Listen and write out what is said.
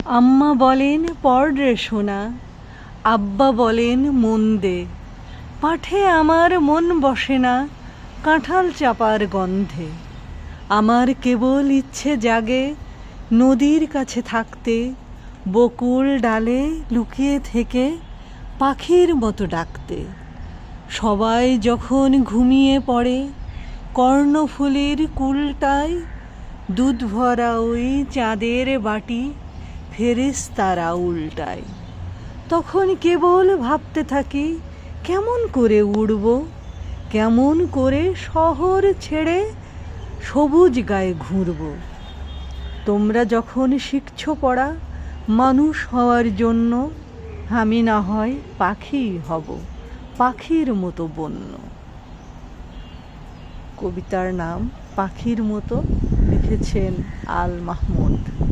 আম্মা বলেন পড় রে সোনা, আব্বা বলেন মন দে, পাঠে আমার মন বসে না কাঁঠাল চাপার গন্ধে। আমার কেবল ইচ্ছে জাগে নদীর কাছে থাকতে, বকুল ডালে লুকিয়ে থেকে পাখির মতো ডাকতে। সবাই যখন ঘুমিয়ে পড়ে কর্ণফুলীর কূলটায়, দুধ ভরা ওই চাঁদের বাটি ফেরেশতারা উল্টায়। তখন কেবল ভাবতে থাকি কেমন করে উড়ব, কেমন করে শহর ছেড়ে সবুজ গায়ে ঘুরব। তোমরা যখন শিখছ পড়া মানুষ হওয়ার জন্য, আমি না হয় পাখি হব, পাখির মতো বন্য। কবিতার নাম পাখির মতো, লিখেছেন আল মাহমুদ।